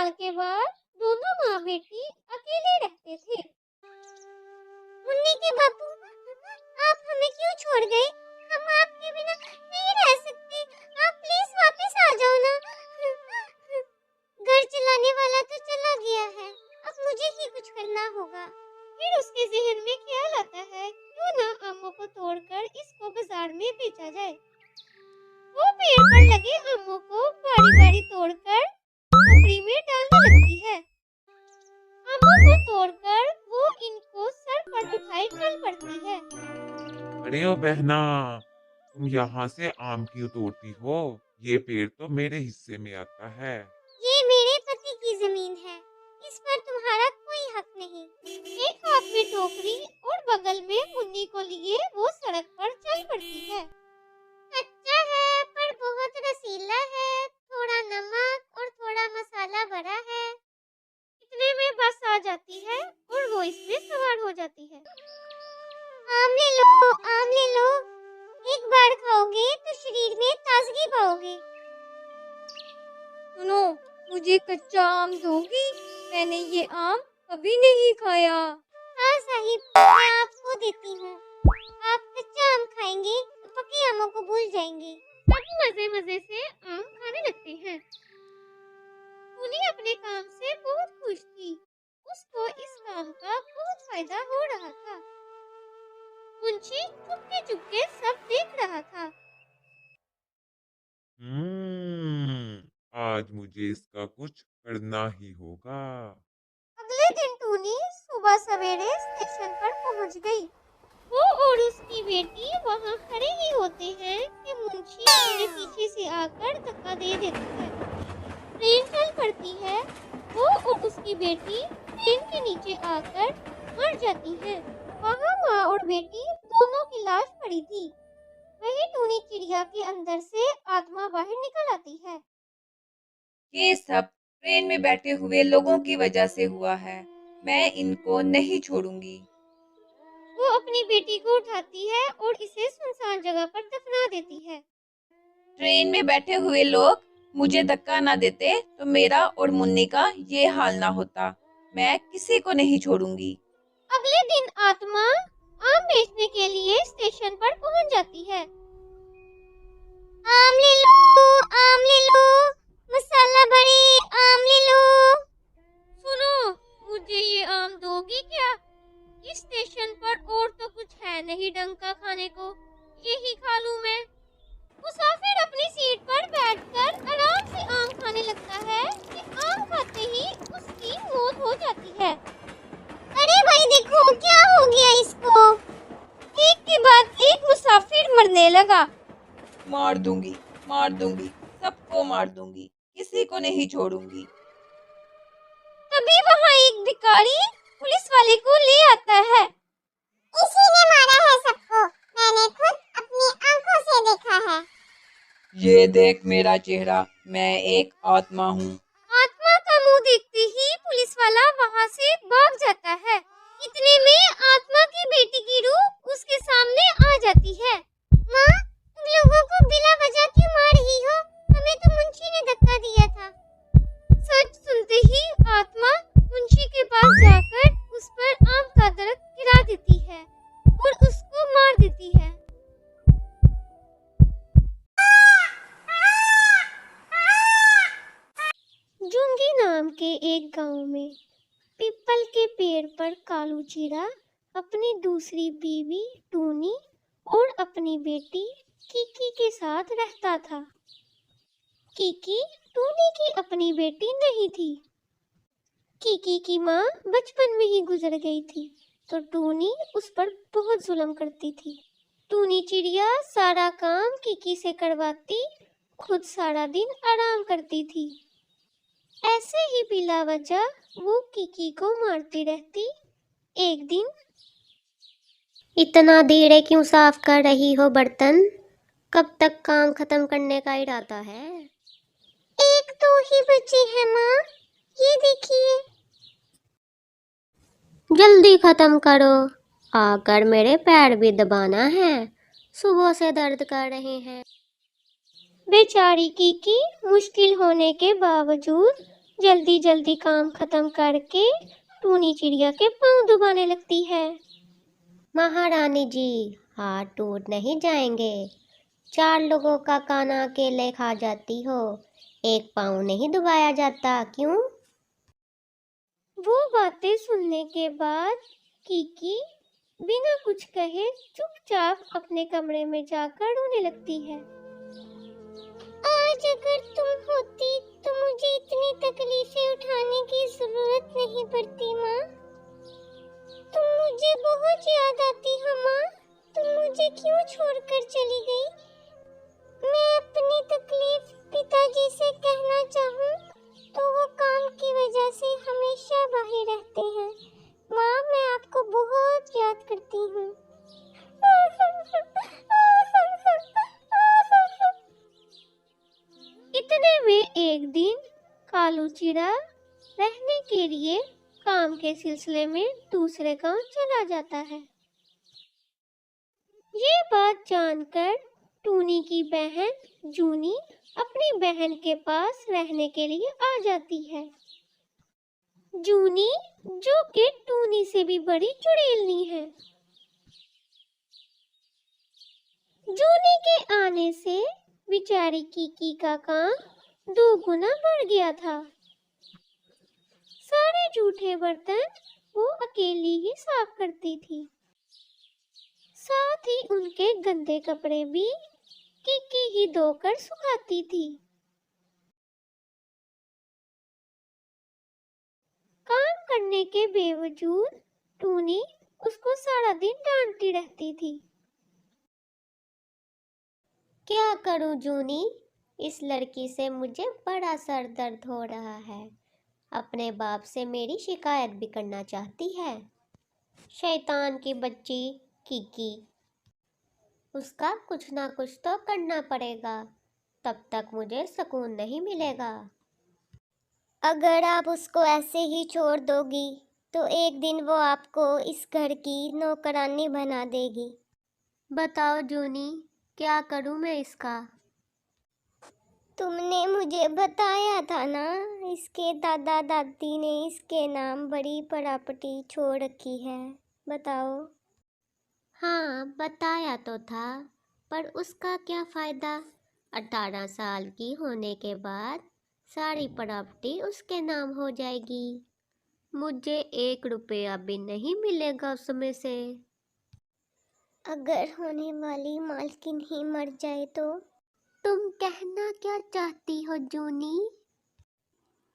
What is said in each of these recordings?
साल के बाद दोनों माँ बेटी अकेले रहते थे। मुन्नी के बापू, आप हमें क्यों छोड़ गए? हम आपके बिना नहीं रह सकते। आप प्लीज वापस आ जाओ ना। घर चलाने वाला तो चला गया है, अब मुझे ही कुछ करना होगा। फिर उसके जहन में ख्याल आता है, क्यों ना आमों को तोड़कर इसको बाजार में बेचा जाए। वो पेड़ पर लगे आमों को बारी-बारी तोड़कर टोकरी में डालने लगती है। आमों को तोड़कर वो इनको सर पर उठाए चल पड़ती है। अरे ओ बहना, तुम यहाँ से आम क्यों तोड़ती हो? ये पेड़ तो मेरे हिस्से में आता है। ये मेरे पति की जमीन है, इस पर तुम्हारा कोई हक नहीं। एक हाथ में टोकरी और बगल में मुन्नी को लिए वो सड़क पर चल पड़ती है। कच्चा है पर बहुत रसीला है, थोड़ा नमक और थोड़ा मसाला भरा है। इतने में बस आ जाती है और वो इसमें सवार हो जाती है। आम ले लो, आम ले लो। एक बार खाओगे तो शरीर में ताजगी पाओगे। सुनो, मुझे कच्चा आम दोगी? मैंने ये आम कभी नहीं खाया। हाँ साहिब, मैं आपको देती हूँ। आप कच्चा आम खाएंगे तो पके आमों को भूल जाएंगे। सब मजे-मजे से आम खाने लगते हैं। टूनी अपने काम से बहुत खुश थी। उसको इस काम का बहुत फायदा हो रहा था। मुंशी चुपके-चुपके सब देख रहा था। आज मुझे इसका कुछ करना ही होगा। अगले दिन टूनी सुबह सवेरे स्टेशन पर पहुंच गई। वो और उसकी बेटी वहां खड़े ही होते हैं कि मुंशी उनके पीछे से आकर धक्का दे देता है। ट्रेन चल पड़ती है। वो और उसकी बेटी ट्रेन के नीचे आकर मर जाती हैं। वहाँ माँ और बेटी दोनों की लाश पड़ी थी। वही टूनी चिड़िया के अंदर से आत्मा बाहर निकल आती है। ये सब ट्रेन में बैठे हुए लोगों की वजह से हुआ है। मैं इनको नहीं छोड़ूंगी। वो अपनी बेटी को उठाती है और इसे सुनसान जगह पर दफना देती है। ट्रेन में बैठे हुए लोग मुझे धक्का ना देते तो मेरा और मुन्नी का ये हाल ना होता। मैं किसी को नहीं छोड़ूंगी। अगले दिन आत्मा आम बेचने के लिए स्टेशन पर पहुंच जाती है। आम ले लो, मसाला भरे आम ले लो। सुनो, मुझे ये आम दोगी क्या? इस स्टेशन पर और तो कुछ है नहीं ढंग का खाने को, यही खा लूं मैं। मुसाफिर अपनी सीट पर बैठकर आराम से आम खाने लगता है कि आम खाते ही उसकी मौत हो जाती है। अरे भाई देखो क्या हो गया इसको। एक के बाद एक मुसाफिर मरने लगा। मार दूंगी, सबको मार दूंगी, किसी को नहीं छोड़ूंगी। तभी वहाँ एक भिखारी पुलिस वाले को ले आता है। इसी ने मारा है सबको, मैंने खुद अपनी आंखों से देखा है। ये देख मेरा चेहरा, मैं एक आत्मा हूँ। आत्मा का मुंह देखते ही पुलिस वाला वहाँ से भाग जाता है। इतने में आत्मा की बेटी की रूह उसके सामने आ जाती है। माँ, तुम लोगों को बिला वजह क्यों मार रही हो? हमें तो मुंशी ने धक्का दिया था। सच सुनते ही आत्मा मुंशी के पास जाकर उस पर आम का दरख्त गिरा देती है और उसको मार देती है। जुंगी नाम के एक गांव में पीपल के पेड़ पर कालू चिड़ा अपनी दूसरी बीवी टूनी और अपनी बेटी कीकी के साथ रहता था। कीकी टूनी की अपनी बेटी नहीं थी। कीकी की माँ बचपन में ही गुजर गई थी तो टूनी उस पर बहुत जुल्म करती थी। टूनी चिड़िया सारा काम कीकी से करवाती, खुद सारा दिन आराम करती थी। ऐसे ही बिला वजह वो कीकी को मारती रहती। एक दिन, इतना देर क्यों साफ कर रही हो बर्तन? कब तक काम खत्म करने का इरादा है? एक तो ही बचे हैं माँ, ये देखिए। जल्दी खत्म करो, आकर मेरे पैर भी दबाना है, सुबह से दर्द कर रहे हैं। बेचारी कीकी मुश्किल होने के बावजूद जल्दी जल्दी काम खत्म करके टूनी चिड़िया के पाँव दबाने लगती है। महारानी जी, हाथ टूट नहीं जाएंगे। 4 लोगों का खाना अकेले खा जाती हो, एक पाँव नहीं दबाया जाता क्यों? वो बातें सुनने के बाद कीकी बिना कुछ कहे चुपचाप अपने कमरे में जाकर रोने लगती है। आज अगर तुम होती तो मुझे इतनी तकलीफें उठाने की जरूरत नहीं पड़ती माँ। तुम मुझे बहुत याद आती हो माँ। तुम मुझे क्यों छोड़कर चली गई? मैं अपनी तकलीफ पिताजी से कहना चाहूँ तो वो काम की वजह से हमेशा बाहर रहते हैं। माँ, मैं आपको बहुत याद करती हूँ। इतने में एक दिन कालू चिड़ा रहने के लिए काम के सिलसिले में दूसरे गांव चला जाता है। ये बात जानकर टूनी की बहन जूनी अपनी बहन के पास रहने के लिए आ जाती है। जूनी, जो कि टूनी से भी बड़ी चुड़ैलनी है। जूनी के आने से बेचारी कीकी का काम 2 गुना बढ़ गया था। सारे जूठे बर्तन वो अकेली ही साफ करती थी। साथ ही उनके गंदे कपड़े भी कीकी ही धोकर सुखाती थी। काम करने के बावजूद टूनी उसको सारा दिन डांटती रहती थी। क्या करूं जूनी, इस लड़की से मुझे बड़ा सर दर्द हो रहा है। अपने बाप से मेरी शिकायत भी करना चाहती है। शैतान की बच्ची कीकी, उसका कुछ ना कुछ तो करना पड़ेगा, तब तक मुझे सुकून नहीं मिलेगा। अगर आप उसको ऐसे ही छोड़ दोगी तो एक दिन वो आपको इस घर की नौकरानी बना देगी। बताओ जूनी, क्या करूं मैं इसका? तुमने मुझे बताया था ना, इसके दादा दादी ने इसके नाम बड़ी प्रॉपर्टी छोड़ रखी है। बताओ। हाँ, बताया तो था, पर उसका क्या फ़ायदा? 18 साल की होने के बाद सारी प्रॉपर्टी उसके नाम हो जाएगी। मुझे 1 रुपया भी नहीं मिलेगा उसमें से। अगर होने वाली मालकिन ही मर जाए तो? तुम कहना क्या चाहती हो जूनी?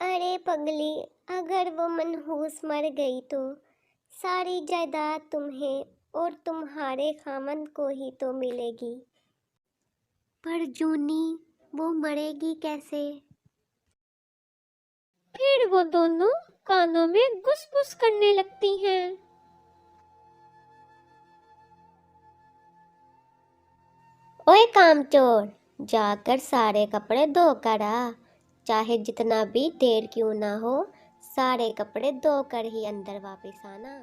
अरे पगली, अगर वो मनहूस मर गई तो सारी जायदाद तुम्हें और तुम्हारे खामन को ही तो मिलेगी। पर जूनी, वो मरेगी कैसे? फिर वो दोनों कानों में गुस-गुस करने लगती हैं। ओए कामचोर, जाकर सारे कपड़े धो कर आ। चाहे जितना भी देर क्यों ना हो, सारे कपड़े धोकर ही अंदर वापस आना।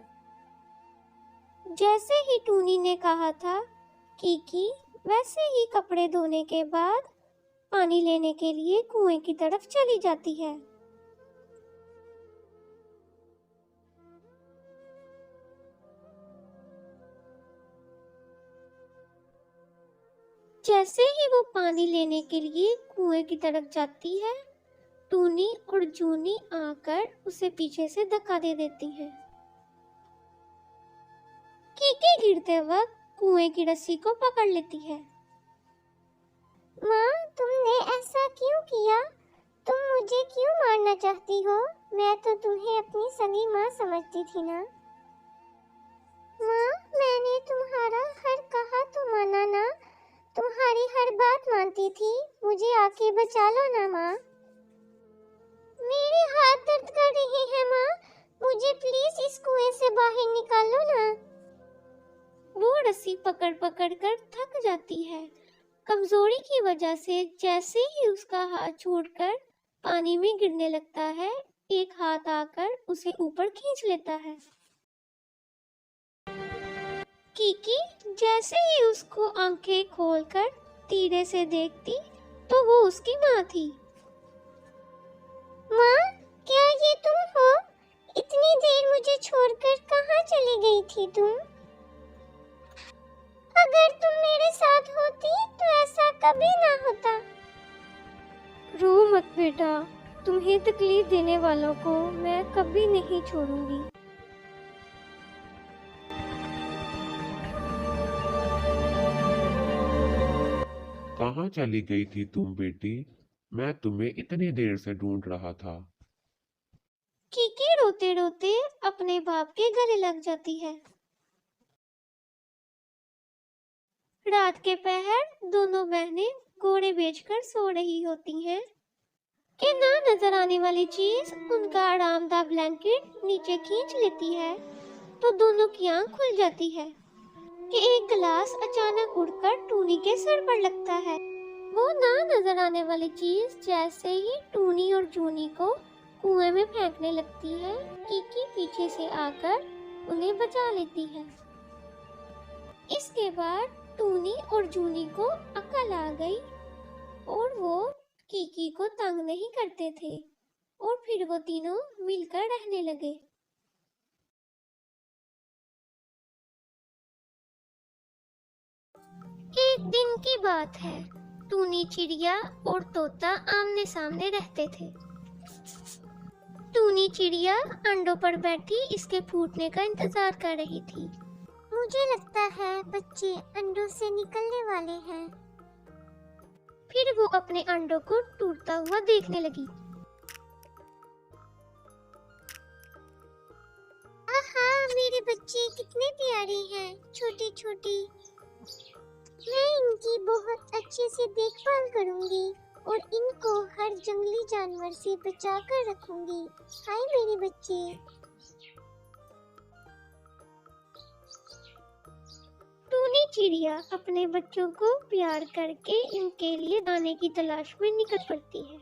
जैसे ही टूनी ने कहा था, कीकी वैसे ही कपड़े धोने के बाद पानी लेने के लिए कुएं की तरफ चली जाती है। जैसे ही वो पानी लेने के लिए कुएं की तरफ जाती है, टूनी और जूनी आकर उसे पीछे से धक्का दे देती हैं। कीकी गिरते वक्त कुएं की रस्सी को पकड़ लेती है। माँ, तुमने ऐसा क्यों किया? तुम मुझे क्यों मारना चाहती हो? मैं तो तुम्हें अपनी सगी माँ समझती थी ना। माँ, मैंने तुम्हारा हर कहा तो माना ना। तुम्हारी हर बात मानती थी। मुझे आके बचा लो ना माँ। मेरे हाथ दर्द कर रहे हैं माँ। मुझे प्लीज इस कुएं से बाहर निकालो ना। वो रस्सी पकड़ पकड़ कर थक जाती है। कमजोरी की वजह से जैसे ही उसका हाथ छोड़कर पानी में गिरने लगता है, एक हाथ आकर उसे ऊपर खींच लेता है। कीकी जैसे ही उसको आंखें खोलकर धीरे से देखती तो वो उसकी माँ थी। माँ, थी तुम? अगर तुम मेरे साथ होती तो ऐसा कभी ना होता। रो मत बेटा, तुम्हें तकलीफ देने वालों को मैं कभी नहीं छोड़ूंगी। कहाँ चली गई थी तुम बेटी? मैं तुम्हें इतनी देर से ढूंढ रहा था। कीकी रोते रोते अपने बाप के गले लग जाती है। रात के पहर दोनों बहनें घोड़े बेचकर सो रही होती हैं कि ना नजर आने वाली चीज उनका आरामदायक ब्लैंकेट नीचे खींच लेती है तो दोनों की आंख खुल जाती है कि एक गिलास अचानक उड़कर टूनी के सर पर लगता है। वो ना नजर आने वाली चीज जैसे ही टूनी और जूनी को कुएं में फेंकने लगती है, कीकी पीछे से आकर उन्हें बचा लेती है। इसके बाद टूनी और जूनी को अकल आ गई और वो कीकी को तंग नहीं करते थे और फिर वो तीनों मिलकर रहने लगे। एक दिन की बात है, टूनी चिड़िया और तोता आमने सामने रहते थे। टूनी चिड़िया अंडों पर बैठी इसके फूटने का इंतजार कर रही थी। मुझे लगता है बच्चे अंडों से निकलने वाले हैं। फिर वो अपने अंडों को टूटता हुआ देखने लगी। आहा, मेरे बच्चे कितने प्यारे हैं, छोटे छोटे। मैं इनकी बहुत अच्छे से देखभाल करूंगी और इनको हर जंगली जानवर से बचा कर रखूंगी। हाय मेरे बच्चे। टूनी चिड़िया अपने बच्चों को प्यार करके इनके लिए दाने की तलाश में निकल पड़ती है।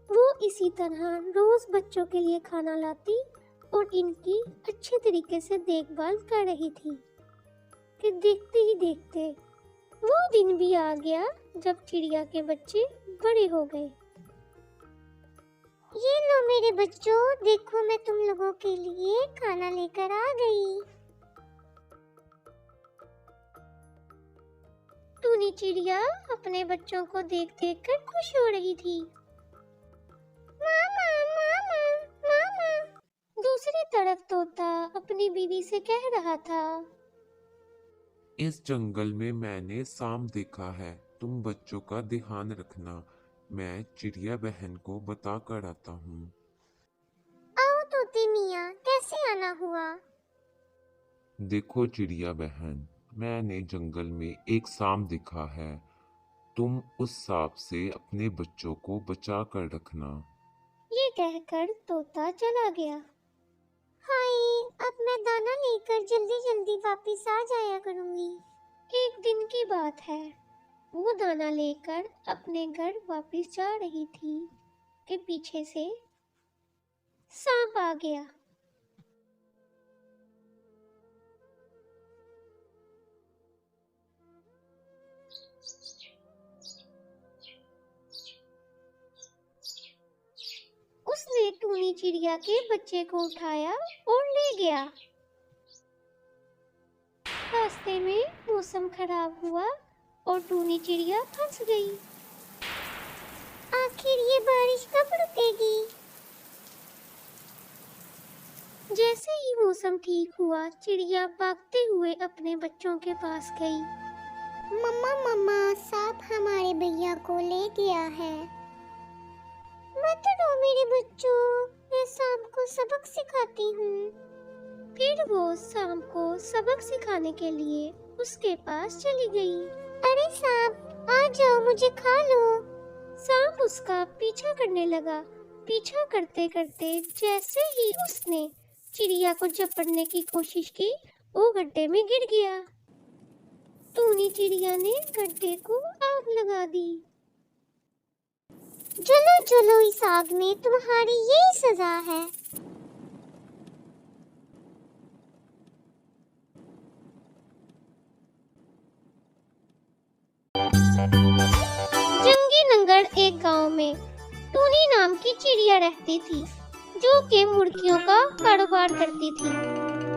वो इसी तरह रोज बच्चों के लिए खाना लाती और इनकी अच्छे तरीके से देखभाल कर रही थी कि देखते ही देखते वो दिन भी आ गया जब चिड़िया के बच्चे बड़े हो गए। ये लो मेरे बच्चों, देखो मैं तुम लोगों के लिए खाना लेकर आ गई। टूनी चिड़िया अपने बच्चों को देख देख कर खुश हो रही थी। मामा मामा मामा। दूसरी तरफ तोता अपनी बीवी से कह रहा था, इस जंगल में मैंने सांप देखा है, तुम बच्चों का ध्यान रखना। मैं चिड़िया बहन को बता कर आता हूँ। आओ तोते मियाँ, कैसे आना हुआ? देखो चिड़िया बहन, मैंने जंगल में एक सांप देखा है, तुम उस सांप से अपने बच्चों को बचा कर रखना। ये कहकर तोता चला गया। हाय, अब मैं दाना लेकर जल्दी जल्दी वापस आ जाया करूंगी। एक दिन की बात है, वो दाना लेकर अपने घर वापस जा रही थी कि पीछे से सांप आ गया। उसने टूनी चिड़िया के बच्चे को उठाया और ले गया। रास्ते में मौसम खराब हुआ और टूनी चिड़िया फंस गई। आखिर ये बारिश कब रुकेगी? जैसे ही मौसम ठीक हुआ, चिड़िया भागते हुए अपने बच्चों के पास गई। मम्मा मम्मा, सांप हमारे भैया को ले गया है। मत रो मेरे बच्चों, मैं सांप को सबक सिखाती हूँ। फिर वो सांप को सबक सिखाने के लिए उसके पास चली गई। अरे सांप, आ जाओ, मुझे खा लो। सांप उसका पीछा करने लगा। पीछा करते करते जैसे ही उसने चिड़िया को झपटने की कोशिश की, वो गड्ढे में गिर गया। टूनी चिड़िया ने गड्ढे को आग लगा दी। चलो चलो, इस आग में तुम्हारी यही सजा है। गांव में टूनी नाम की चिड़िया रहती थी, जो कि मुर्गियों का कारोबार करती थी।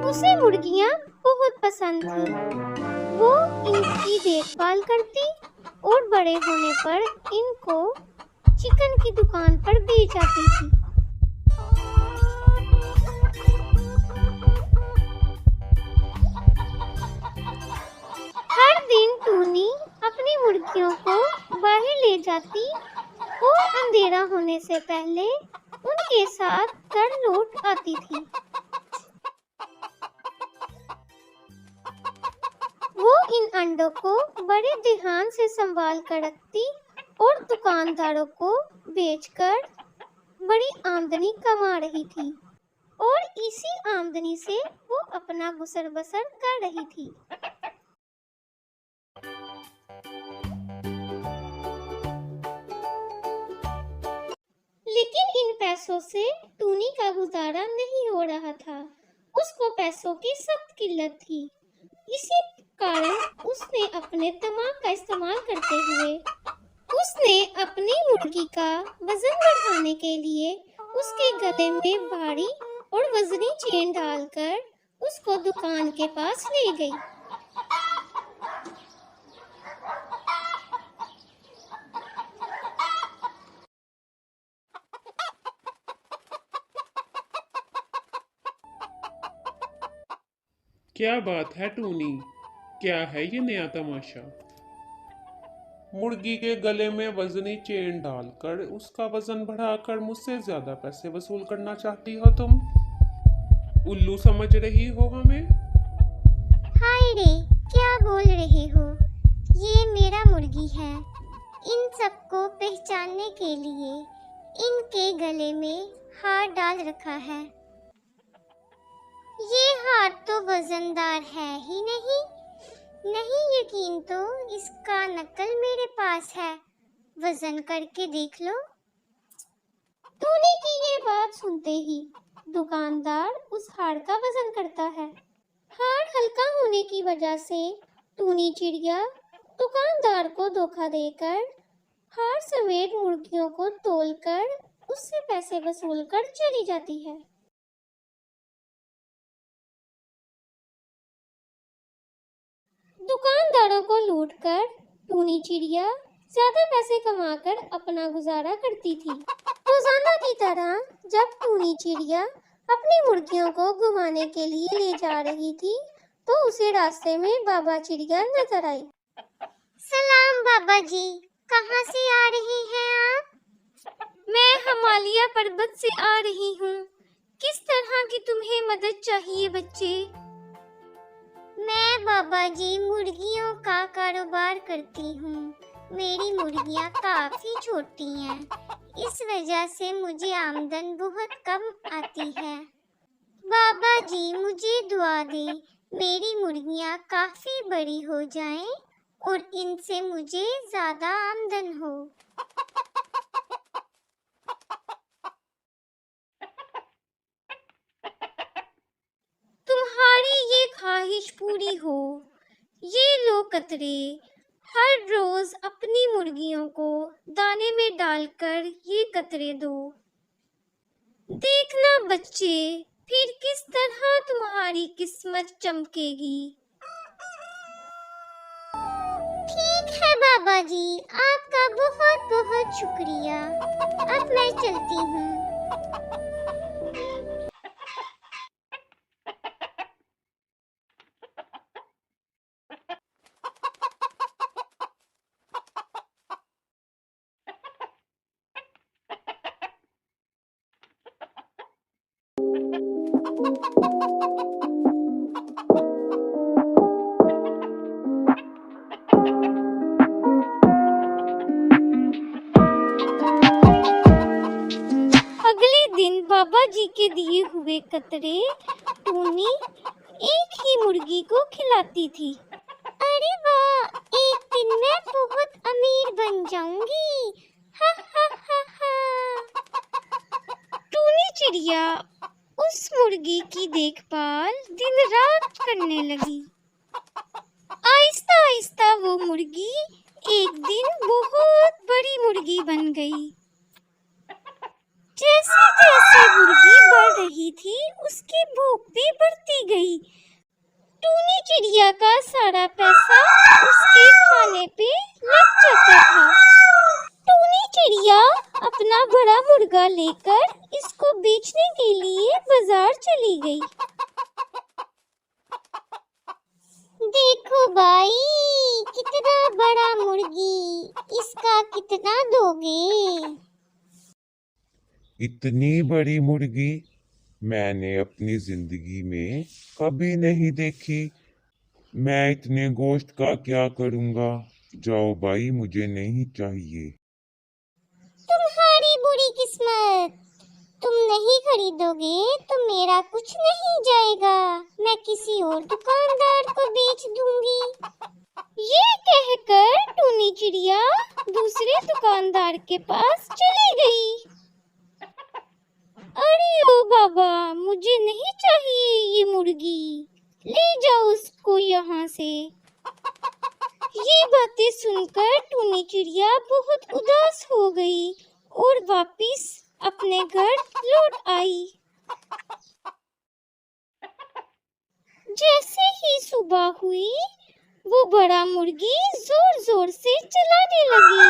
उसे मुर्गियां बहुत पसंद थी। वो इनकी देखभाल करती और बड़े होने पर इनको चिकन की दुकान पर बेच आती थी। हर दिन टूनी अपनी मुर्गियों को बाहर ले जाती और अंधेरा होने से पहले उनके साथ घर लौट आती थी। वो इन अंडों को बड़े ध्यान से संभाल कर रखती और दुकानदारों को बेचकर बड़ी आमदनी कमा रही थी और इसी आमदनी से वो अपना गुजर बसर कर रही थी। लेकिन इन पैसों से टूनी का गुजारा नहीं हो रहा था। उसको पैसों की सख्त किल्लत थी। इसी कारण उसने अपने दिमाग का इस्तेमाल करते हुए उसने अपनी मुर्गी का वजन बढ़ाने के लिए उसके गले में भारी और वजनी चेन डालकर उसको दुकान के पास ले गई। क्या बात है टूनी, क्या है ये नया तमाशा? मुर्गी के गले में वजनी चेन डालकर उसका वजन बढ़ाकर मुझसे ज्यादा पैसे वसूल करना चाहती हो तुम? उल्लू समझ रही हो हमें? हाय रे, क्या बोल रहे हो? ये मेरा मुर्गी है। इन सबको पहचानने के लिए इनके गले में हार डाल रखा है। ये हार तो वजनदार है ही नहीं। नहीं यकीन तो इसका नकल मेरे पास है। वजन करके देख लो। टूनी की ये बात सुनते ही दुकानदार उस हार का वजन करता है। हार हल्का होने की वजह से टूनी चिड़िया दुकानदार को धोखा देकर हार समेत मुर्गियों को तोलकर उससे पैसे वसूल कर चली जाती है। दुकानदारों को लूटकर टूनी चिड़िया ज्यादा पैसे कमाकर अपना गुजारा करती थी। रोजाना की तरह जब टूनी चिड़िया अपनी मुर्गियों को घुमाने के लिए ले जा रही थी, तो उसे रास्ते में बाबा चिड़िया नजर आई। सलाम बाबा जी, कहाँ से आ रहे हैं आप? मैं हिमालय पर्वत से आ रही हूँ। किस तरह की तुम्हें मदद चाहिए बच्चे? मैं बाबा जी मुर्गियों का कारोबार करती हूँ। मेरी मुर्गियाँ काफी छोटी हैं, इस वजह से मुझे आमदन बहुत कम आती है। बाबा जी मुझे दुआ दें, मेरी मुर्गियाँ काफी बड़ी हो जाएं और इनसे मुझे ज्यादा आमदन हो। तुम्हारी ये ख्वाहिश पूरी हो। ये लो कतरे, हर रोज अपनी मुर्गियों को दाने में डालकर ये कतरे दो। देखना बच्चे, फिर किस तरह तुम्हारी किस्मत चमकेगी। ठीक है बाबा जी, आपका बहुत बहुत शुक्रिया। अब मैं चलती हूँ। अगले दिन बाबा जी के दिए हुए कतरे टूनी एक ही मुर्गी को खिलाती थी। अरे वाह, एक दिन मैं बहुत अमीर बन जाऊंगी। हा हा हा हा। टूनी चिड़िया उस मुर्गी की देखभाल दिन रात करने लगी। आहिस्ता आहिस्ता वो मुर्गी एक दिन बहुत बड़ी मुर्गी बन गई। जैसे जैसे मुर्गी बढ़ रही थी, उसकी भूख भी बढ़ती गई। टूनी चिड़िया का सारा पैसा उसके खाने पे लग जाता था। टूनी चिड़िया अपना बड़ा मुर्गा लेकर इसको बेचने के लिए बाजार चली गई। देखो भाई, कितना बड़ा मुर्गी, इसका कितना दोगे? इतनी बड़ी मुर्गी मैंने अपनी जिंदगी में कभी नहीं देखी। मैं इतने गोश्त का क्या करूंगा? जाओ भाई, मुझे नहीं चाहिए। तुम्हारी बुरी किस्मत, तुम नहीं खरीदोगे तो मेरा कुछ नहीं जाएगा, मैं किसी और दुकानदार को बेच दूंगी। ये कहकर टूनी चिड़िया दूसरे दुकानदार के पास चली गई। अरे ओ बाबा, मुझे नहीं चाहिए ये मुर्गी, ले जाओ उसको यहाँ से। ये बातें सुनकर टूनी चिड़िया बहुत उदास हो गई और वापस अपने घर लौट आई। जैसे ही सुबह हुई, वो बड़ा मुर्गी जोर जोर से चिल्लाने लगी।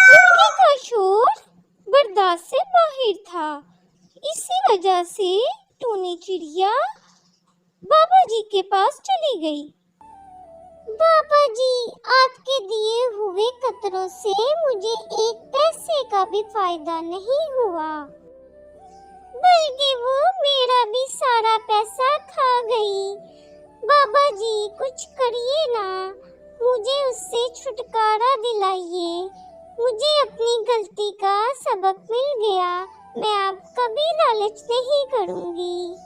मुर्गी का शोर बर्दाश्त से बाहर था। इसी वजह से टूनी चिड़िया बाबा जी के पास चली गई। पापा जी, आपके दिए हुए कतरों से मुझे एक पैसे का भी फायदा नहीं हुआ, बल्कि वो मेरा भी सारा पैसा खा गई। बाबा जी, कुछ करिए ना, मुझे उससे छुटकारा दिलाइए। मुझे अपनी गलती का सबक मिल गया, मैं अब कभी लालच नहीं करूंगी।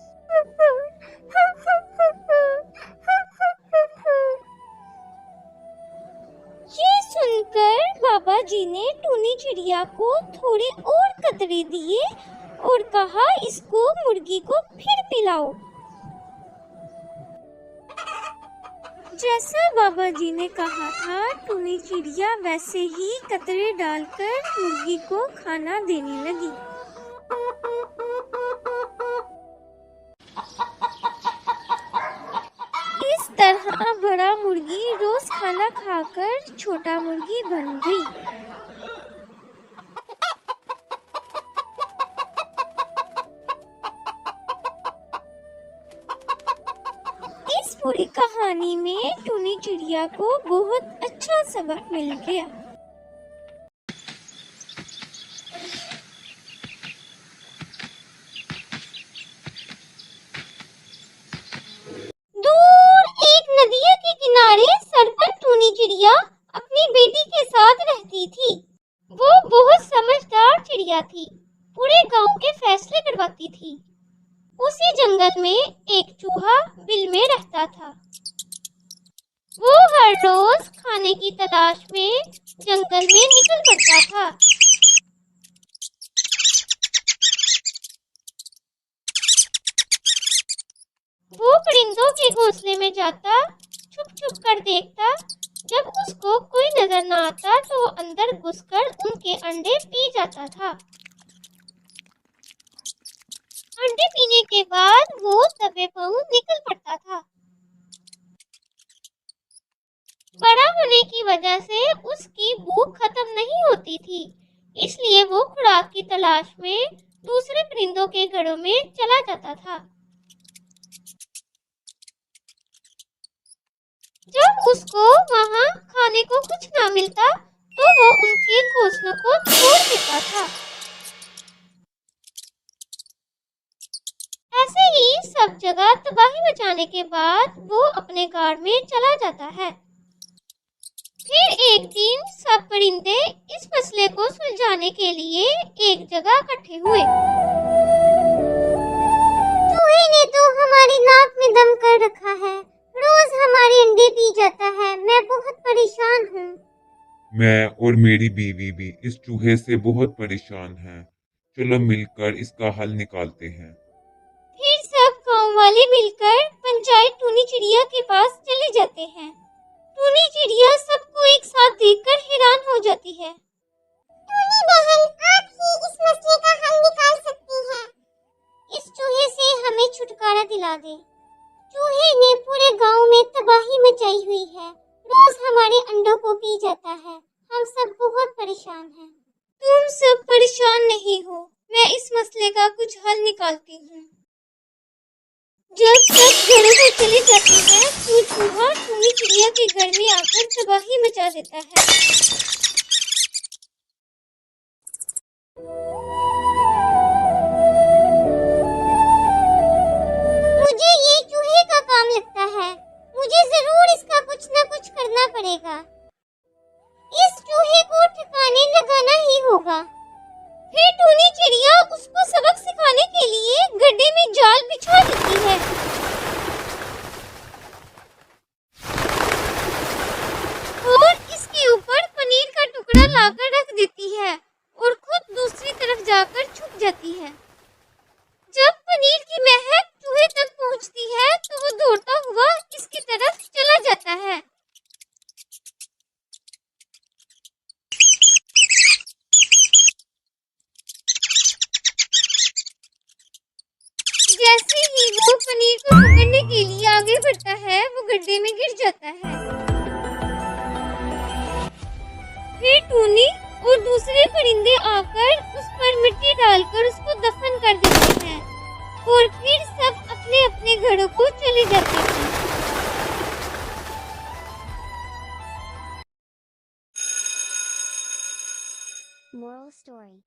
ये सुनकर बाबा जी ने टूनी चिड़िया को थोड़े और कतरे दिए और कहा, इसको मुर्गी को फिर पिलाओ। जैसा बाबा जी ने कहा था, टूनी चिड़िया वैसे ही कतरे डालकर मुर्गी को खाना देने लगी। इस तरह बड़ा मुर्गी रोज खाना खाकर छोटा मुर्गी बन गई। इस पूरी कहानी में टूनी चिड़िया को बहुत अच्छा सबक मिल गया। दूर एक नदिया के किनारे सरपंच टूनी चिड़िया अपनी बेटी के साथ रहती थी। वो बहुत समझदार चिड़िया थी, पूरे गांव के फैसले करवाती थी। उसी जंगल में एक चूहा बिल में रहता था। वो हर रोज खाने की तलाश में जंगल में निकल पड़ता था। वो परिंदों के घोंसले में जाता, छुप छुप कर देखता। जब उसको कोई नजर न आता तो वो अंदर घुसकर उनके अंडे पी जाता था। अंडे पीने के बाद वो दबे पांव निकल पड़ता था। बड़ा होने की वजह से उसकी भूख खत्म नहीं होती थी, इसलिए वो खुराक की तलाश में दूसरे परिंदों के घरों में चला जाता था। जब उसको वहां खाने को कुछ ना मिलता तो वो उनके घोंसलों को तोड़ देता था। ऐसे ही सब जगह तबाही मचाने के बाद वो अपने गाड़ में चला जाता है। फिर एक दिन सब परिंदे इस मसले को सुलझाने के लिए एक जगह इकट्ठे हुए। चूहे ने तो हमारी नाक में दम कर रखा है, रोज हमारे अंडे पी जाता है, मैं बहुत परेशान हूँ। मैं और मेरी बीवी भी इस चूहे से बहुत परेशान हैं। चलो मिलकर इसका हल निकालते हैं। फिर सब गांव वाले मिलकर पंचायत टूनी चिड़िया के पास चले जाते हैं। टूनी चिड़िया सबको एक साथ देखकर हैरान हो जाती है। टूनी बहन, आप ही इस मसले का हल निकाल सकती हैं। इस चूहे से हमें छुटकारा दिला दे। चूहे ने पूरे गांव में तबाही मचाई हुई है, रोज हमारे अंडों को पी जाता है, हम सब बहुत परेशान हैं। तुम सब परेशान नहीं हो, मैं इस मसले का कुछ हल निकालती हूँ। जब सब घरों में चले जाते हैं तो चूहा टूनी चिड़िया के घर में आकर तबाही मचा देता है। मुझे ये चूहे का काम लगता है, मुझे जरूर इसका कुछ न कुछ करना पड़ेगा। इस चूहे को ठिकाने लगाना ही होगा। फिर टूनी चिड़िया उसको सबक सिखाने के लिए गड्ढे में जाल बिछा देती है। और इसके ऊपर पनीर का टुकड़ा लाकर रख देती है और खुद दूसरी तरफ जाकर छुप जाती है। जब पनीर की महक चूहे तक पहुंचती है तो वो दौड़ता हुआ इसकी तरफ चला जाता है। जैसे ही वो पनीर को पकड़ने के लिए आगे बढ़ता है वो गड्ढे में गिर जाता है। फिर टूनी और दूसरे परिंदे आकर उस पर मिट्टी डालकर उसको दफन कर देते हैं और फिर सब अपने अपने घरों को चले जाते हैं। Moral story.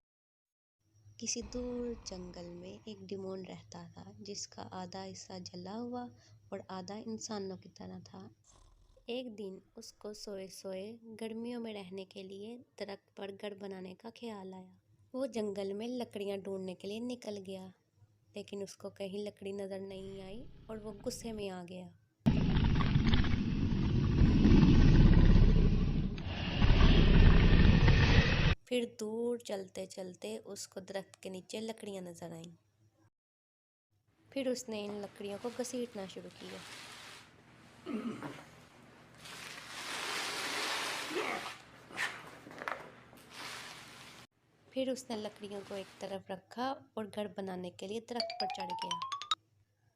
किसी दूर जंगल में एक डिमोन रहता था जिसका आधा हिस्सा जला हुआ और आधा इंसानों की तरह था। एक दिन उसको सोए सोए गर्मियों में रहने के लिए दरख्त पर घर बनाने का ख्याल आया। वो जंगल में लकड़ियां ढूंढने के लिए निकल गया, लेकिन उसको कहीं लकड़ी नजर नहीं आई और वो गुस्से में आ गया। फिर दूर चलते चलते उसको दरख्त के नीचे लकड़ियां नजर आईं। फिर उसने इन लकड़ियों को घसीटना शुरू किया। फिर उसने लकड़ियों को एक तरफ रखा और घर बनाने के लिए दरख्त पर चढ़ गया।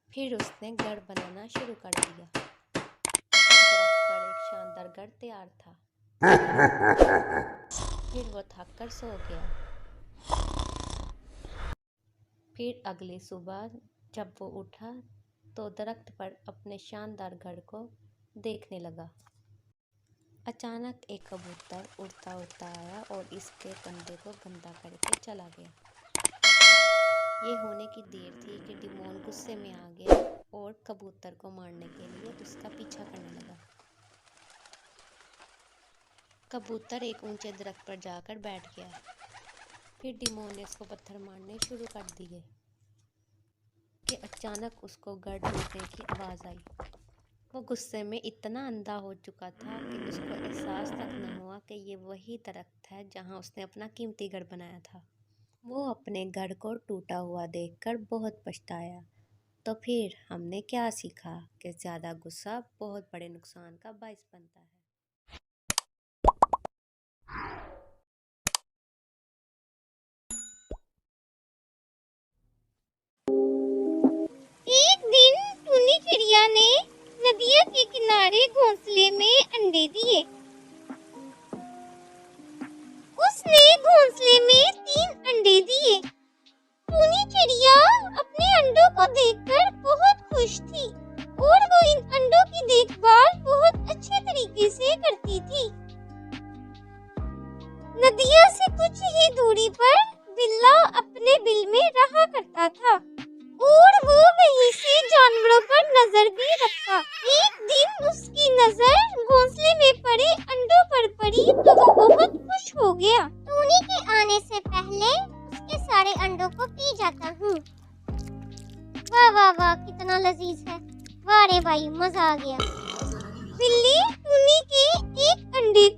फिर उसने घर बनाना शुरू कर दिया। दरख्त पर एक शानदार घर तैयार था। फिर वो थक कर सो गया। फिर अगली सुबह जब वो उठा तो दरख्त पर अपने शानदार घर को देखने लगा। अचानक एक कबूतर उड़ता उड़ता आया और इसके कंधे को गंदा करके चला गया। ये होने की देर थी कि डिमोन गुस्से में आ गया और कबूतर को मारने के लिए उसका पीछा करने लगा। कबूतर एक ऊंचे दरख्त पर जाकर बैठ गया। फिर डिमोन ने उसको पत्थर मारने शुरू कर दिए कि अचानक उसको घर टूटने की आवाज़ आई। वो गुस्से में इतना अंधा हो चुका था कि उसको एहसास तक न हुआ कि ये वही दरख्त है जहाँ उसने अपना कीमती घर बनाया था। वो अपने घर को टूटा हुआ देखकर बहुत पछताया। तो फिर हमने क्या सीखा कि ज़्यादा गुस्सा बहुत बड़े नुकसान का बायस बनता है। एक दिन टूनी चिड़िया ने नदिया के किनारे घोंसले में अंडे दिए। उसने घोंसले में 3 अंडे दिए। टूनी चिड़िया अपने अंडों को देखकर बहुत खुश थी और वो इन अंडों की देखभाल बहुत अच्छे तरीके से करती थी। नदिया से कुछ ही दूरी पर बिल्ला अपने बिल में रहा करता था और वो वहीं से जानवरों पर नजर भी रखा। एक दिन उसकी नजर घोंसले में पड़े गया? टूनी के आने से पहले उसके सारे अंडों को पी जाता हूँ। वाह वाह वाह, कितना लजीज है। वाह रे भाई, मजा आ गया। बिल्ली टूनी के एक अंडे